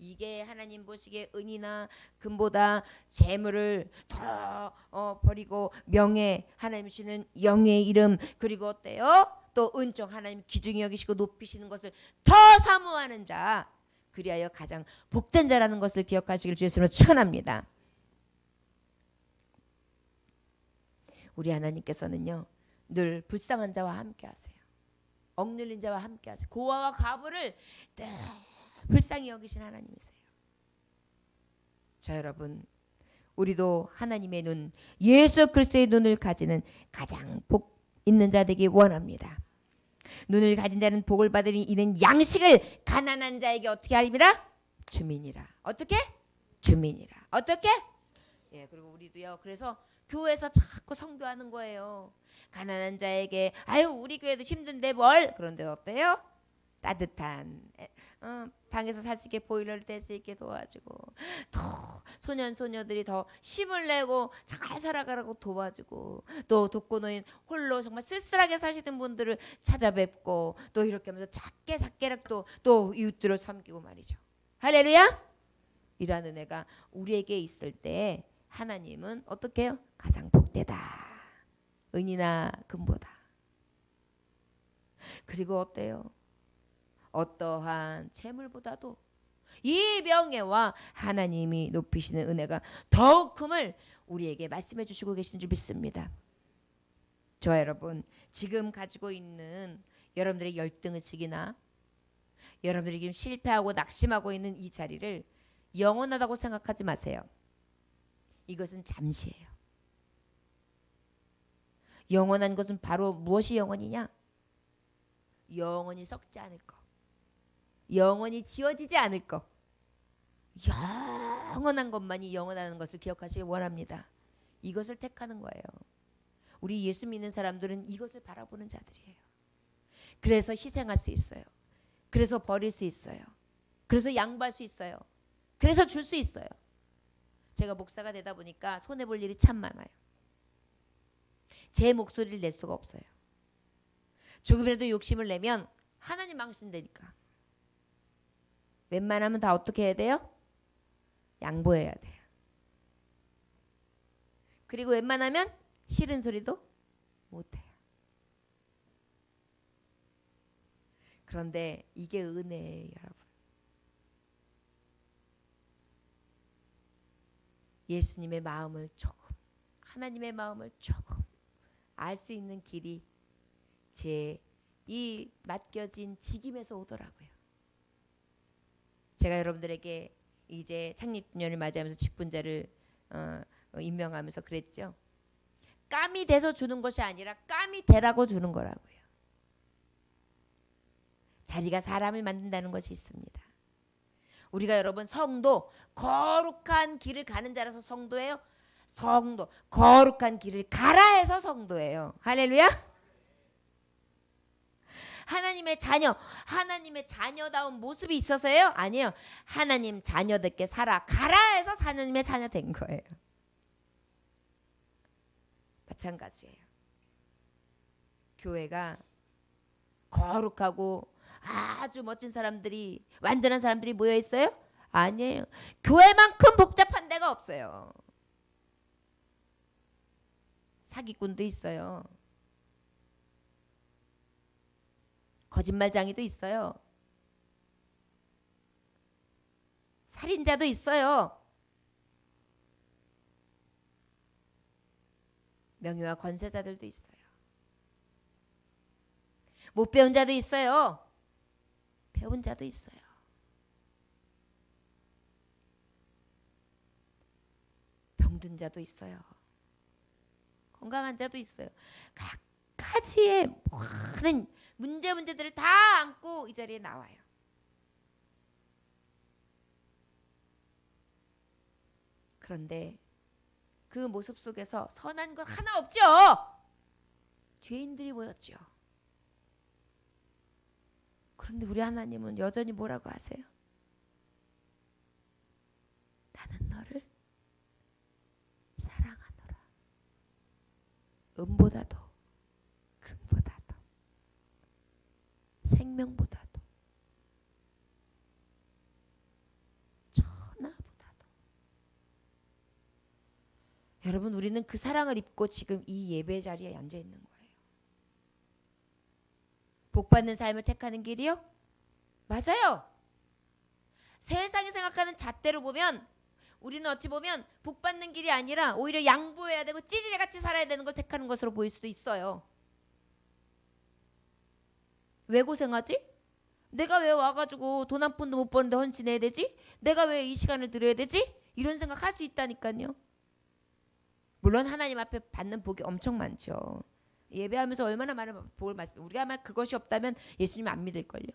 이게 하나님 보시기에 은이나 금보다 재물을 더 버리고 명예, 하나님 주시는 영예의 이름, 그리고 어때요? 또 은총, 하나님 귀중히 여기시고 높이시는 것을 더 사모하는 자, 그리하여 가장 복된 자라는 것을 기억하시길 주 예수님으로 축원합니다. 우리 하나님께서는요 늘 불쌍한 자와 함께 하세요. 억눌린 자와 함께 하세요. 고아와 과부를 늘 불쌍히 여기신 하나님이세요. 자, 여러분, 우리도 하나님의 눈, 예수 그리스도의 눈을 가지는 가장 복 있는 자 되기 원합니다. 눈을 가진 자는 복을 받으니 이는 양식을 가난한 자에게 어떻게 하리라? 주민이라. 어떻게? 주민이라. 어떻게? 예, 그리고 우리도요. 그래서 교회에서 자꾸 선교하는 거예요. 가난한 자에게 아유 우리 교회도 힘든데 뭘? 그런데 어때요? 따뜻한 방에서 살 수 있게 보일러를 뗄 수 있게 도와주고 더 소년 소녀들이 더 힘을 내고 잘 살아가라고 도와주고 또 독거노인 홀로 정말 쓸쓸하게 사시는 분들을 찾아뵙고 또 이렇게 하면서 작게라도 또 이웃들을 섬기고 말이죠. 할렐루야. 이러한 은혜가 우리에게 있을 때 하나님은 어떻게 해요? 가장 복되다. 은이나 금보다. 그리고 어때요? 어떠한 재물보다도 이 명예와 하나님이 높이시는 은혜가 더욱 큼을 우리에게 말씀해 주시고 계신 줄 믿습니다. 저와 여러분, 지금 가지고 있는 여러분들의 열등의식이나 여러분들이 지금 실패하고 낙심하고 있는 이 자리를 영원하다고 생각하지 마세요. 이것은 잠시예요. 영원한 것은 바로 무엇이 영원이냐? 영원히 썩지 않을 것, 영원히 지워지지 않을 것, 영원한 것만이 영원한 것을 기억하시기 원합니다. 이것을 택하는 거예요. 우리 예수 믿는 사람들은 이것을 바라보는 자들이에요. 그래서 희생할 수 있어요. 그래서 버릴 수 있어요. 그래서 양보할 수 있어요. 그래서 줄 수 있어요. 제가 목사가 되다 보니까 손해볼 일이 참 많아요. 제 목소리를 낼 수가 없어요. 조금이라도 욕심을 내면 하나님 망신되니까. 웬만하면 다 어떻게 해야 돼요? 양보해야 돼요. 그리고 웬만하면 싫은 소리도 못해요. 그런데 이게 은혜예요, 여러분. 예수님의 마음을 조금, 하나님의 마음을 조금 알 수 있는 길이 제 이 맡겨진 직임에서 오더라고요. 제가 여러분들에게 이제 창립년을 맞이하면서 직분자를 임명하면서 그랬죠. 깜이 돼서 주는 것이 아니라 깜이 되라고 주는 거라고요. 자리가 사람을 만든다는 것이 있습니다. 우리가 여러분 성도, 거룩한 길을 가는 자라서 성도예요. 성도, 거룩한 길을 가라 해서 성도예요. 할렐루야. 하나님의 자녀, 하나님의 자녀다운 모습이 있어서요? 아니에요. 하나님 자녀답게 살아가라 해서 하나님의 자녀 된 거예요. 마찬가지예요. 교회가 거룩하고 아주 멋진 사람들이, 완전한 사람들이 모여 있어요? 아니에요. 교회만큼 복잡한 데가 없어요. 사기꾼도 있어요. 거짓말장이도 있어요. 살인자도 있어요. 명예와 권세자들도 있어요. 못 배운 자도 있어요. 배운 자도 있어요. 병든 자도 있어요. 건강한 자도 있어요. 각 가지의 많은 문제들을 다 안고 이 자리에 나와요. 그런데 그 모습 속에서 선한 것 하나 없죠. 죄인들이 모였죠. 그런데 우리 하나님은 여전히 뭐라고 하세요? 나는 너를 사랑하노라. 은보다도 금보다도 생명보다도 천하보다도. 여러분, 우리는 그 사랑을 입고 지금 이 예배 자리에 앉아 있는 거예요. 복 받는 삶을 택하는 길이요? 맞아요. 세상이 생각하는 잣대로 보면 우리는 어찌 보면 복 받는 길이 아니라 오히려 양보해야 되고 찌질이같이 살아야 되는 걸 택하는 것으로 보일 수도 있어요. 왜 고생하지? 내가 왜 와가지고 돈 한 푼도 못 버는데 헌신해야 되지? 내가 왜 이 시간을 들여야 되지? 이런 생각 할 수 있다니까요. 물론 하나님 앞에 받는 복이 엄청 많죠. 예배하면서 얼마나 많은 복을 말씀. 우리가 아마 그것이 없다면 예수님 안 믿을걸요.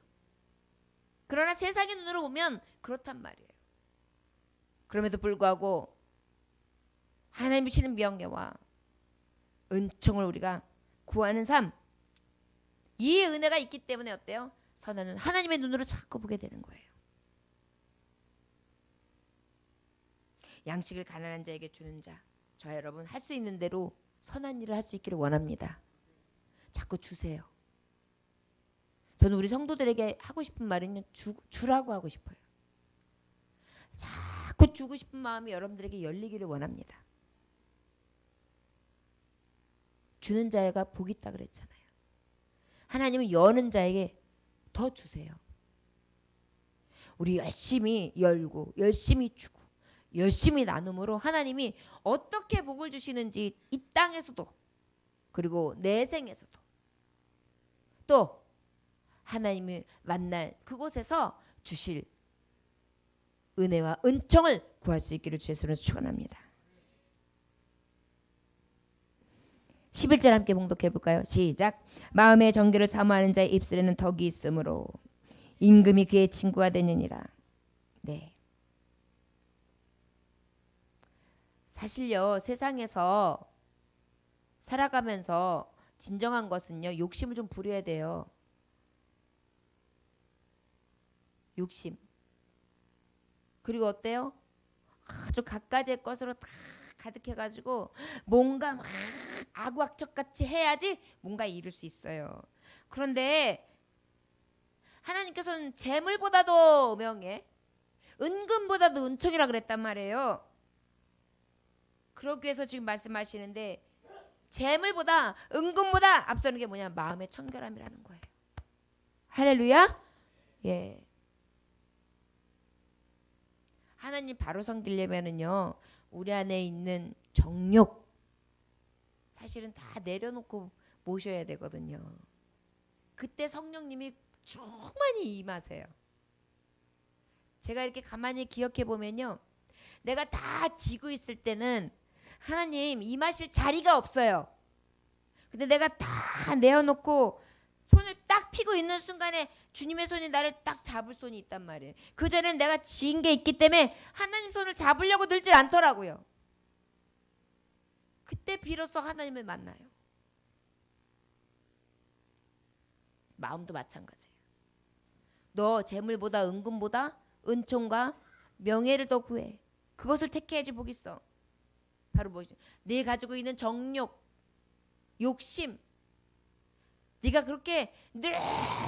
그러나 세상의 눈으로 보면 그렇단 말이에요. 그럼에도 불구하고 하나님이 주시는 명예와 은총을 우리가 구하는 삶, 이 은혜가 있기 때문에 어때요? 선한 눈, 하나님의 눈으로 자꾸 보게 되는 거예요. 양식을 가난한 자에게 주는 자, 저 여러분 할 수 있는 대로 선한 일을 할 수 있기를 원합니다. 자꾸 주세요. 저는 우리 성도들에게 하고 싶은 말은 주라고 하고 싶어요. 자꾸 주고 싶은 마음이 여러분들에게 열리기를 원합니다. 주는 자가 복이 있다 그랬잖아요. 하나님은 여는 자에게 더 주세요. 우리 열심히 열고 열심히 주고 열심히 나눔으로 하나님이 어떻게 복을 주시는지 이 땅에서도 그리고 내 생에서도 또 하나님이 만날 그곳에서 주실 은혜와 은총을 구할 수 있기를 주의 손으로 축원합니다. 11절 함께 봉독해 볼까요? 시작. 마음의 정결을 사모하는 자의 입술에는 덕이 있으므로 임금이 그의 친구가 되느니라. 네. 사실요, 세상에서 살아가면서 진정한 것은요, 욕심을 좀 부려야 돼요. 욕심. 그리고 어때요? 아주 갖가지의 것으로 다 가득해가지고 뭔가 막 아구악적같이 해야지 뭔가 이룰 수 있어요. 그런데 하나님께서는 재물보다도 명예, 은금보다도 은총이라 그랬단 말이에요. 그러기 위해서 지금 말씀하시는데 재물보다 은금보다 앞서는 게 뭐냐? 마음의 청결함이라는 거예요. 할렐루야. 예. 하나님 바로 섬기려면은요, 우리 안에 있는 정욕 사실은 다 내려놓고 모셔야 되거든요. 그때 성령님이 충만히 임하세요. 제가 이렇게 가만히 기억해 보면요, 내가 다 지고 있을 때는 하나님 임하실 자리가 없어요. 근데 내가 다 내어놓고 손을 딱 펴고 있는 순간에 주님의 손이 나를 딱 잡을 손이 있단 말이에요. 그 전엔 내가 지은 게 있기 때문에 하나님 손을 잡으려고 들질 않더라고요. 그때 비로소 하나님을 만나요. 마음도 마찬가지예요. 너 재물보다 은금보다 은총과 명예를 더 구해. 그것을 택해야지 복 있어. 바로 뭐죠? 네 가지고 있는 정욕, 욕심, 네가 그렇게 늘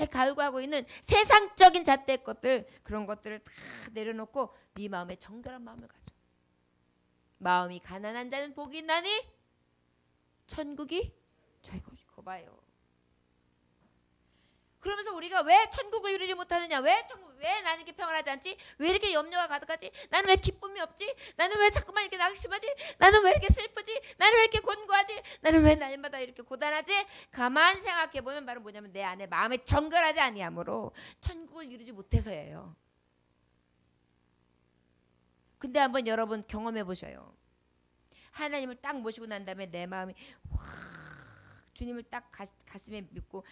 갈구하고 있는 세상적인 잣대 것들, 그런 것들을 다 내려놓고 네 마음에 정결한 마음을 가져. 마음이 가난한 자는 복이 있나니 천국이 저희 것이. 거봐요. 그러면서 우리가 왜 천국을 이루지 못하느냐? 왜 나는 이렇게 평안하지 않지? 왜 이렇게 염려가 가득하지? 나는 왜 기쁨이 없지? 나는 왜 자꾸만 이렇게 낙심하지? 나는 왜 이렇게 슬프지? 나는 왜 이렇게 곤고하지? 나는 왜 날마다 이렇게 고단하지? 가만 생각해 보면 바로 뭐냐면 내 안에 마음에 정결하지 아니하므로 천국을 이루지 못해서예요. 근데 한번 여러분 경험해 보셔요. 하나님을 딱 모시고 난 다음에 내 마음이 확 주님을 딱 가슴에 믿고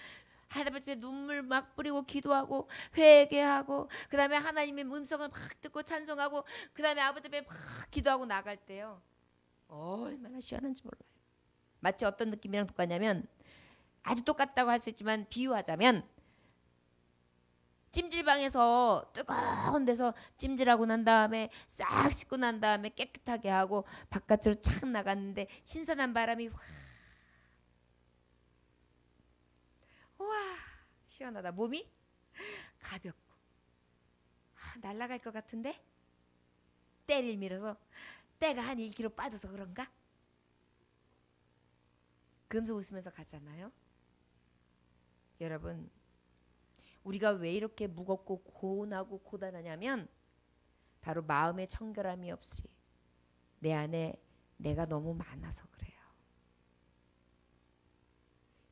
하나님께 눈물 막 뿌리고 기도하고 회개하고 그다음에 하나님의 음성을 막 듣고 찬송하고 그다음에 아버지 앞에 막 기도하고 나갈 때요. 얼마나 시원한지 몰라요. 마치 어떤 느낌이랑 똑같냐면 아주 똑같다고 할 수 있지만 비유하자면 찜질방에서 뜨거운 데서 찜질하고 난 다음에 싹 씻고 난 다음에 깨끗하게 하고 바깥으로 착 나갔는데 신선한 바람이 와 시원하다. 몸이 가볍고 날아갈 것 같은데 때를 밀어서 때가 한 1kg 빠져서 그런가? 그러면서 웃으면서 가잖아요. 여러분 우리가 왜 이렇게 무겁고 고운하고 고단하냐면 바로 마음의 청결함이 없이 내 안에 내가 너무 많아서 그래요.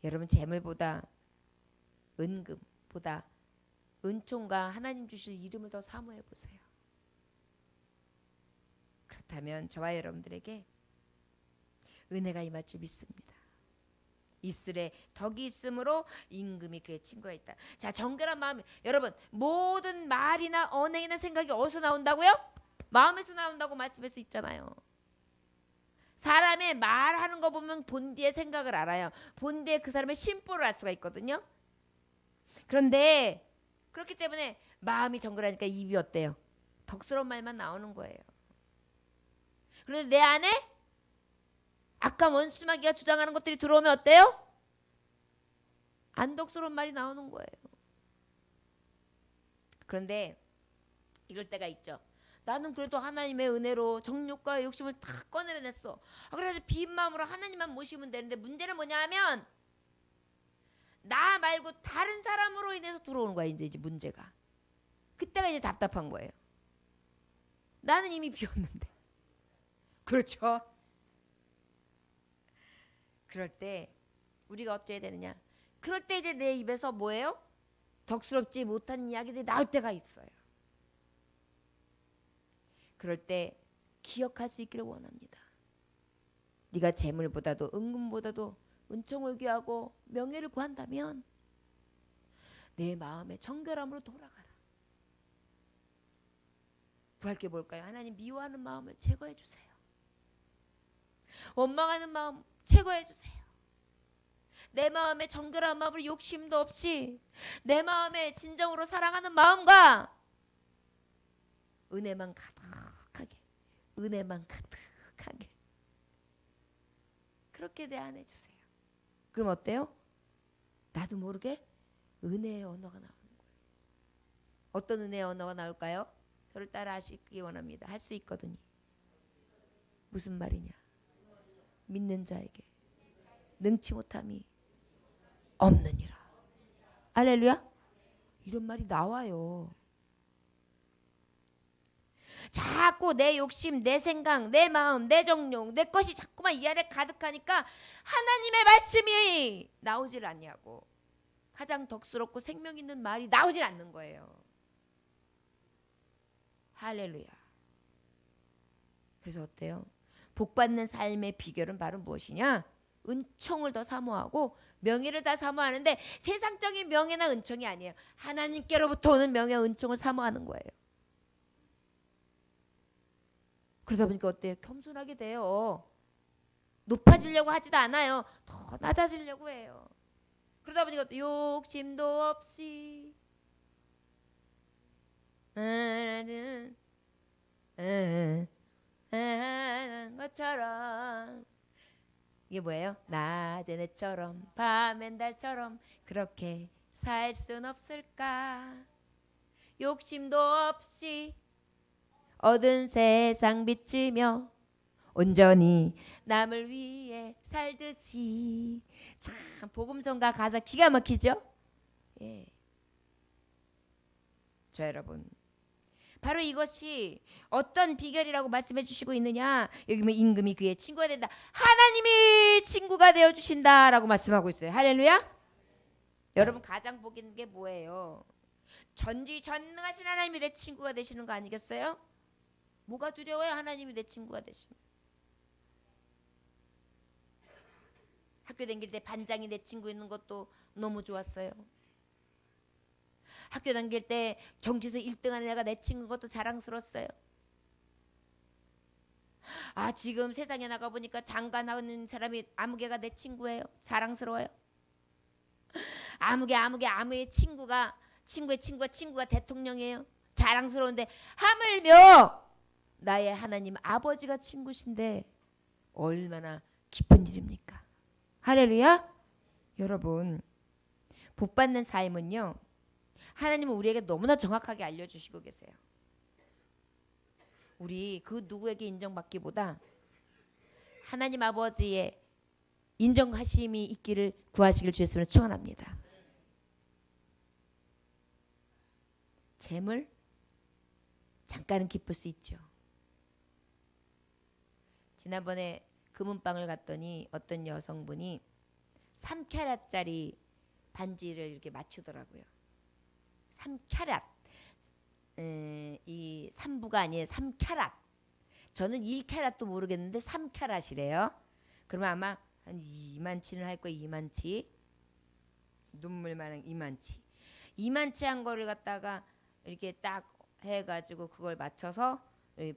여러분 재물보다 은금보다 은총과 하나님 주실 이름을 더 사모해 보세요. 그렇다면 저와 여러분들에게 은혜가 임할 줄 믿습니다. 입술에 덕이 있으므로 임금이 그의 친구가 있다. 자, 정결한 마음. 여러분 모든 말이나 언행이나 생각이 어디서 나온다고요? 마음에서 나온다고 말씀할 수 있잖아요. 사람의 말하는 거 보면 본디의 생각을 알아요. 본디의 그 사람의 심보를 알 수가 있거든요. 그런데 그렇기 때문에 마음이 정결하니까 입이 어때요? 덕스러운 말만 나오는 거예요. 그런데 내 안에 악한 원수마귀가 주장하는 것들이 들어오면 어때요? 안덕스러운 말이 나오는 거예요. 그런데 이럴 때가 있죠. 나는 그래도 하나님의 은혜로 정욕과 욕심을 다 꺼내냈어. 그래서 빈 마음으로 하나님만 모시면 되는데 문제는 뭐냐 하면 나 말고 다른 사람으로 인해서 들어오는 거야. 이제 문제가. 그때가 이제 답답한 거예요. 나는 이미 비웠는데. 그렇죠. 그럴 때 우리가 어찌해야 되느냐? 그럴 때 이제 내 입에서 뭐예요? 덕스럽지 못한 이야기들이 나올 때가 있어요. 그럴 때 기억할 수 있기를 원합니다. 네가 재물보다도 은금보다도 은총을 구하고 명예를 구한다면 내 마음의 정결함으로 돌아가라. 구할 게 뭘까요? 하나님 미워하는 마음을 제거해 주세요. 원망하는 마음 제거해 주세요. 내 마음에 정결한 마음으로 욕심도 없이 내 마음에 진정으로 사랑하는 마음과 은혜만 가득하게 은혜만 가득하게 그렇게 내 안에 주세요. 그럼 어때요? 나도 모르게 은혜의 언어가 나오는 거예요. 어떤 은혜의 언어가 나올까요? 저를 따라 하시기 원합니다. 할 수 있거든요. 무슨 말이냐? 믿는 자에게 능치 못함이 없느니라. 할렐루야. 이런 말이 나와요. 자꾸 내 욕심, 내 생각, 내 마음, 내 정욕, 내 것이 자꾸만 이 안에 가득하니까 하나님의 말씀이 나오질 않냐고. 가장 덕스럽고 생명 있는 말이 나오질 않는 거예요. 할렐루야. 그래서 어때요? 복받는 삶의 비결은 바로 무엇이냐? 은총을 더 사모하고 명예를 다 사모하는데 세상적인 명예나 은총이 아니에요. 하나님께로부터 오는 명예와 은총을 사모하는 거예요. 그러다 보니까 어때요? 겸손하게 돼요. 높아지려고 하지도 않아요. 더 낮아지려고 해요. 그러다 보니까 욕심도 없이 것처럼 이게 뭐예요? 낮엔 해처럼 밤엔 달처럼 그렇게 살 순 없을까? 욕심도 없이 얻은 세상 빚지며 온전히 남을 위해 살듯이. 참 복음성가 가사 기가 막히죠? 예. 저 여러분 바로 이것이 어떤 비결이라고 말씀해 주시고 있느냐? 여기 보면 임금이 그의 친구가 된다. 하나님이 친구가 되어 주신다라고 말씀하고 있어요. 할렐루야. 여러분 가장 복 있는 게 뭐예요? 전지전능하신 하나님이 내 친구가 되시는 거 아니겠어요? 뭐가 두려워요? 하나님이 내 친구가 되시면. 학교 다닐 때 반장이 내 친구 있는 것도 너무 좋았어요. 학교 다닐 때 정치에서 1등하는 애가 내 친구인 것도 자랑스러웠어요. 아, 지금 세상에 나가 보니까 장관 하는 사람이 아무개가 내 친구예요. 자랑스러워요. 아무의 친구가 대통령이에요. 자랑스러운데 하물며 나의 하나님 아버지가 친구신데 얼마나 기쁜 일입니까? 할렐루야. 여러분, 복 받는 삶은요, 하나님은 우리에게 너무나 정확하게 알려주시고 계세요. 우리 그 누구에게 인정받기보다 하나님 아버지의 인정하심이 있기를 구하시길 주 예수님으로 축원합니다. 재물 잠깐은 기쁠 수 있죠. 지난번에 금은방을 갔더니 어떤 여성분이 3캐럿짜리 반지를 이렇게 맞추더라고요. 3캐럿. 이 3부가 아니에요. 3캐럿. 저는 1캐럿도 모르겠는데 3캐럿이래요. 그러면 아마 한 2만치는 할 거예요. 2만치. 눈물만한 2만치. 2만치 한 거를 갖다가 이렇게 딱 해가지고 그걸 맞춰서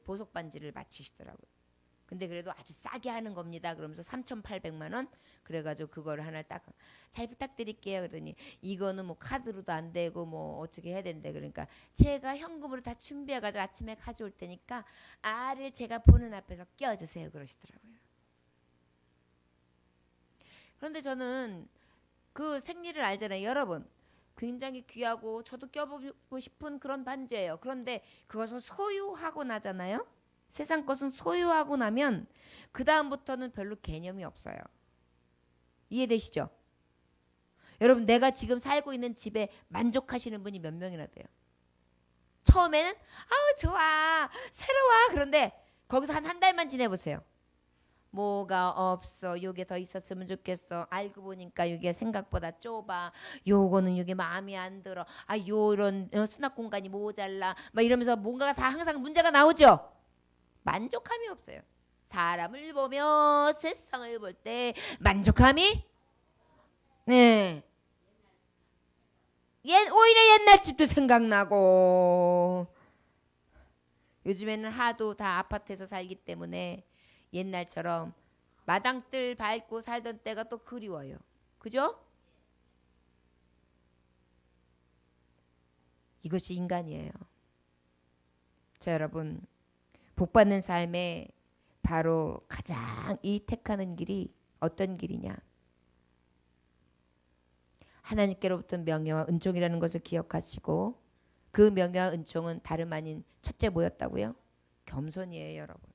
보석 반지를 맞추시더라고요. 근데 그래도 아주 싸게 하는 겁니다. 그러면서 3,800만 원. 그래가지고 그거를 하나 딱 잘 부탁드릴게요. 그러더니 이거는 뭐 카드로도 안 되고 뭐 어떻게 해야 된대. 그러니까 제가 현금으로 다 준비해가지고 아침에 가져올 테니까 알을 제가 보는 앞에서 껴주세요. 그러시더라고요. 그런데 저는 그 생리를 알잖아요. 여러분. 굉장히 귀하고 저도 껴보고 싶은 그런 반지예요. 그런데 그것을 소유하고 나잖아요. 세상 것은 소유하고 나면 그 다음부터는 별로 개념이 없어요. 이해되시죠? 여러분, 내가 지금 살고 있는 집에 만족하시는 분이 몇 명이나 돼요? 처음에는 아우 좋아 새로워. 그런데 거기서 한 달만 지내보세요. 뭐가 없어. 요게 더 있었으면 좋겠어. 알고 보니까 요게 생각보다 좁아. 요거는 요게 마음에 안 들어. 아, 요런 수납 공간이 모자라. 막 이러면서 뭔가가 다 항상 문제가 나오죠. 만족함이 없어요. 사람을 보며 세상을 볼 때 만족함이 네. 오히려 옛날 집도 생각나고 요즘에는 하도 다 아파트에서 살기 때문에 옛날처럼 마당들 밟고 살던 때가 또 그리워요. 그죠? 이것이 인간이에요. 자, 여러분, 복받는 삶에 바로 가장 이 택하는 길이 어떤 길이냐? 하나님께로부터 명예와 은총이라는 것을 기억하시고 그 명예와 은총은 다름 아닌 첫째 뭐였다고요? 겸손이에요, 여러분.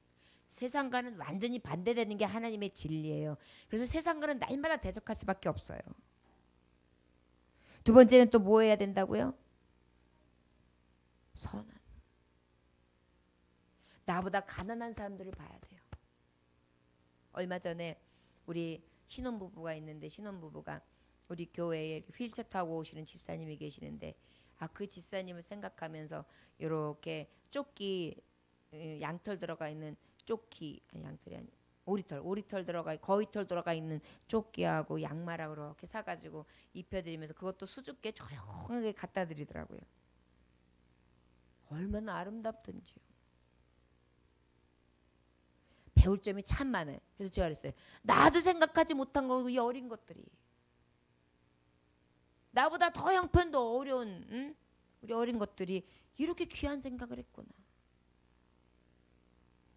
세상과는 완전히 반대되는 게 하나님의 진리예요. 그래서 세상과는 날마다 대적할 수밖에 없어요. 두 번째는 또 뭐 해야 된다고요? 선한. 나보다 가난한 사람들을 봐야 돼요. 얼마 전에 우리 신혼부부가 있는데 신혼부부가 우리 교회에 휠체어 타고 오시는 집사님이 계시는데 그 집사님을 생각하면서 이렇게 조끼 양털 들어가 있는 조끼 아니 양털이 아니 오리털 들어가 거위털 들어가 있는 조끼하고 양말하고 이렇게 사가지고 입혀드리면서 그것도 수줍게 조용하게 갖다 드리더라고요. 얼마나 아름답던지요. 배울 점이 참 많아요. 그래서 제가 그랬어요. 나도 생각하지 못한 거고 이 어린 것들이 나보다 더 형편도 어려운 우리 어린 것들이 이렇게 귀한 생각을 했구나.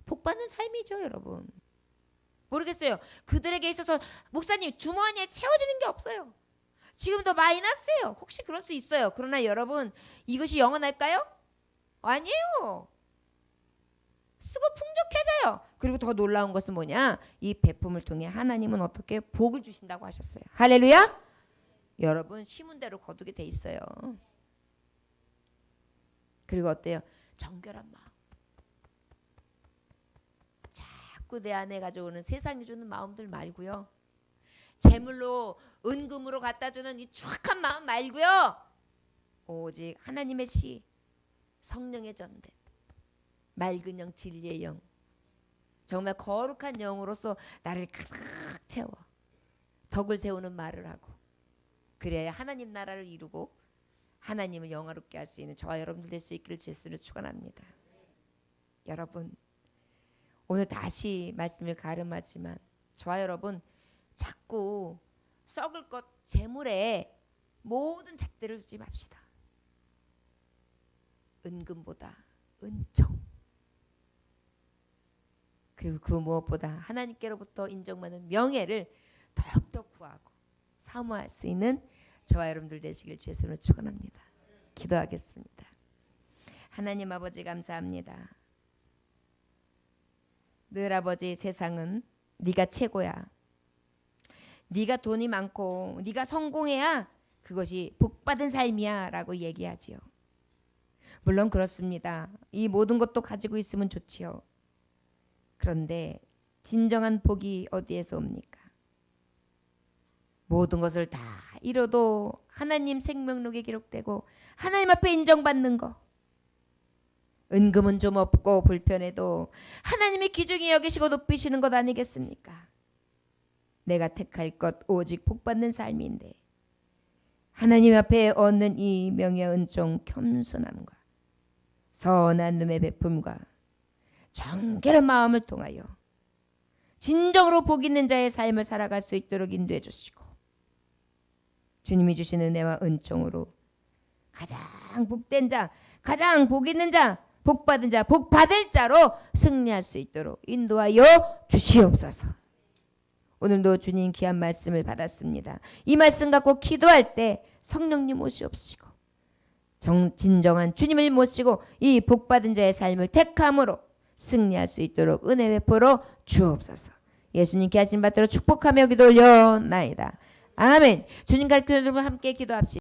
복받는 삶이죠, 여러분. 모르겠어요. 그들에게 있어서 목사님 주머니에 채워지는 게 없어요. 지금도 마이너스예요. 혹시 그럴 수 있어요. 그러나 여러분 이것이 영원할까요? 아니에요. 쓰고 풍족해져요. 그리고 더 놀라운 것은 뭐냐? 이 베품을 통해 하나님은 어떻게 복을 주신다고 하셨어요. 할렐루야. 여러분 심은 대로 거두게 돼 있어요. 그리고 어때요? 정결한 마음. 자꾸 내 안에 가져오는 세상이 주는 마음들 말고요. 재물로 은금으로 갖다 주는 이 추악한 마음 말고요. 오직 하나님의 시 성령의 전대 맑은 영 진리의 영 정말 거룩한 영으로서 나를 가득 채워 덕을 세우는 말을 하고 그래야 하나님 나라를 이루고 하나님을 영화롭게 할 수 있는 저와 여러분들 될 수 있기를 예수로 축원합니다. 여러분 오늘 다시 말씀을 가름하지만 저와 여러분 자꾸 썩을 것 재물에 모든 잣대를 두지 맙시다. 은금보다 은총 그리고 그 무엇보다 하나님께로부터 인정받는 명예를 더욱더 구하고 사모할 수 있는 저와 여러분들 되시길 주의 이름으로 축원합니다. 기도하겠습니다. 하나님 아버지 감사합니다. 늘 아버지 세상은 네가 최고야. 네가 돈이 많고 네가 성공해야 그것이 복받은 삶이야 라고 얘기하지요. 물론 그렇습니다. 이 모든 것도 가지고 있으면 좋지요. 그런데 진정한 복이 어디에서 옵니까? 모든 것을 다 이뤄도 하나님 생명록에 기록되고 하나님 앞에 인정받는 거. 은금은 좀 없고 불편해도 하나님이 귀중히 여기시고 높이시는 것 아니겠습니까? 내가 택할 것 오직 복받는 삶인데 하나님 앞에 얻는 이 명예 은총 겸손함과 선한 눈의 베품과 정결한 마음을 통하여 진정으로 복 있는 자의 삶을 살아갈 수 있도록 인도해 주시고 주님이 주신 은혜와 은총으로 가장 복된 자, 가장 복 있는 자, 복 받은 자, 복 받을 자로 승리할 수 있도록 인도하여 주시옵소서. 오늘도 주님 귀한 말씀을 받았습니다. 이 말씀 갖고 기도할 때 성령님 오시옵시고 진정한 주님을 모시고 이 복 받은 자의 삶을 택함으로 승리할 수 있도록 은혜 베풀어 주옵소서. 예수님께 하신 바대로 축복하며 기도 올려나이다. 아멘. 주님 가르쳐 주는 함께 기도합시다.